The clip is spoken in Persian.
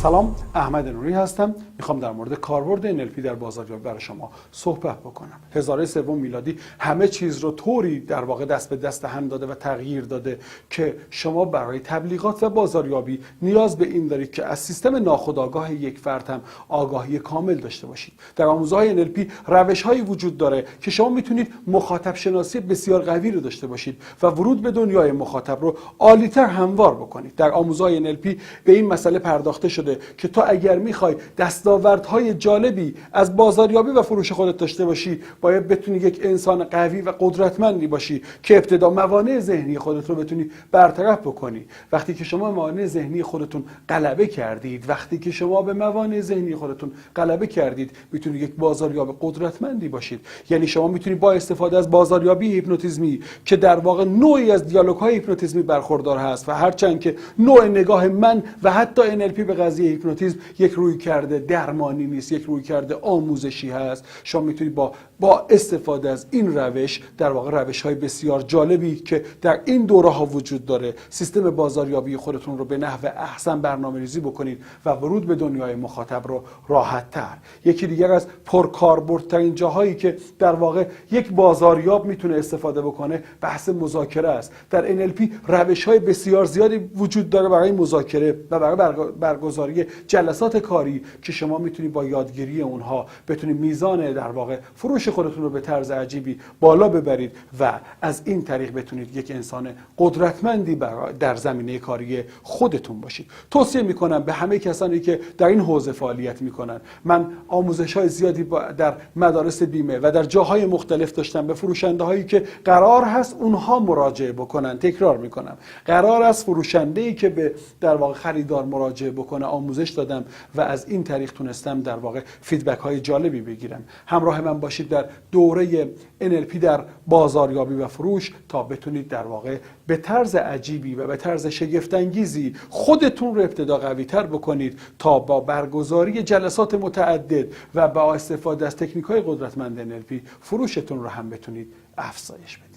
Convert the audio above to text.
سلام، احمد نوری هستم. میخوام در مورد کاربرد NLP در بازاریابی برای شما صحبت بکنم. هزاره سوم میلادی همه چیز رو طوری در واقع دست به دست هم داده و تغییر داده که شما برای تبلیغات و بازاریابی نیاز به این دارید که از سیستم ناخودآگاه یک فرد هم آگاهی کامل داشته باشید. در آموزه‌های NLP روش‌هایی وجود داره که شما میتونید مخاطب شناسی بسیار قوی رو داشته باشید و ورود به دنیای مخاطب رو عالی‌تر هموار بکنید. در آموزه‌های NLP به این مسئله پرداخته شده که تو اگر میخوای دستاوردهای جالبی از بازاریابی و فروش خودت داشته باشی، باید بتونی یک انسان قوی و قدرتمندی باشی که ابتدا موانع ذهنی خودت رو بتونی برطرف بکنی. وقتی که شما موانع ذهنی خودتون غلبه کردید، وقتی که شما به موانع ذهنی خودتون غلبه کردید، میتونید یک بازاریاب قدرتمندی باشید. یعنی شما میتونید با استفاده از بازاریابی هیپنوتیزمی که در واقع نوعی از دیالوگ‌های هیپنوتیزمی برخوردار هست و هرچند که نوع نگاه من و حتی NLP به قضیه هیپنوتیزم یک رویکرد درمانی نیست، یک رویکرد آموزشی هست، شما میتونید با استفاده از این روش، در واقع روش‌های بسیار جالبی که در این دوره‌ها وجود داره، سیستم بازاریابی خودتون رو به نحو احسن برنامه‌ریزی بکنید و ورود به دنیای مخاطب رو راحت‌تر. یکی دیگر از پرکاربردترین جاهایی که در واقع یک بازاریاب میتونه استفاده بکنه بحث مذاکره است. در NLP روش‌های بسیار زیادی وجود داره برای مذاکره و برای برگزاری جلسات کاری که شما میتونید با یادگیری اونها بتونید میزان در واقع فروش خودتون رو به طرز عجیبی بالا ببرید و از این طریق بتونید یک انسان قدرتمندی در زمینه کاری خودتون باشید. توصیه میکنم به همه کسانی که در این حوزه فعالیت میکنن. من آموزش‌های زیادی در مدارس بیمه و در جاهای مختلف داشتم به فروشنده هایی که قرار هست اونها مراجعه بکنن. تکرار میکنم، قرار است فروشنده‌ای که به در واقع خریدار مراجعه بکنه آموزش دادم و از این طریق تونستم در واقع فیدبک های جالبی بگیرم. همراه من باشید در دوره NLP در بازاریابی و فروش تا بتونید در واقع به طرز عجیبی و به طرز شگفت انگیزی خودتون رو ابتدا قوی تر بکنید تا با برگزاری جلسات متعدد و با استفاده از تکنیک های قدرتمند NLP فروشتون رو هم بتونید افزایش بدید.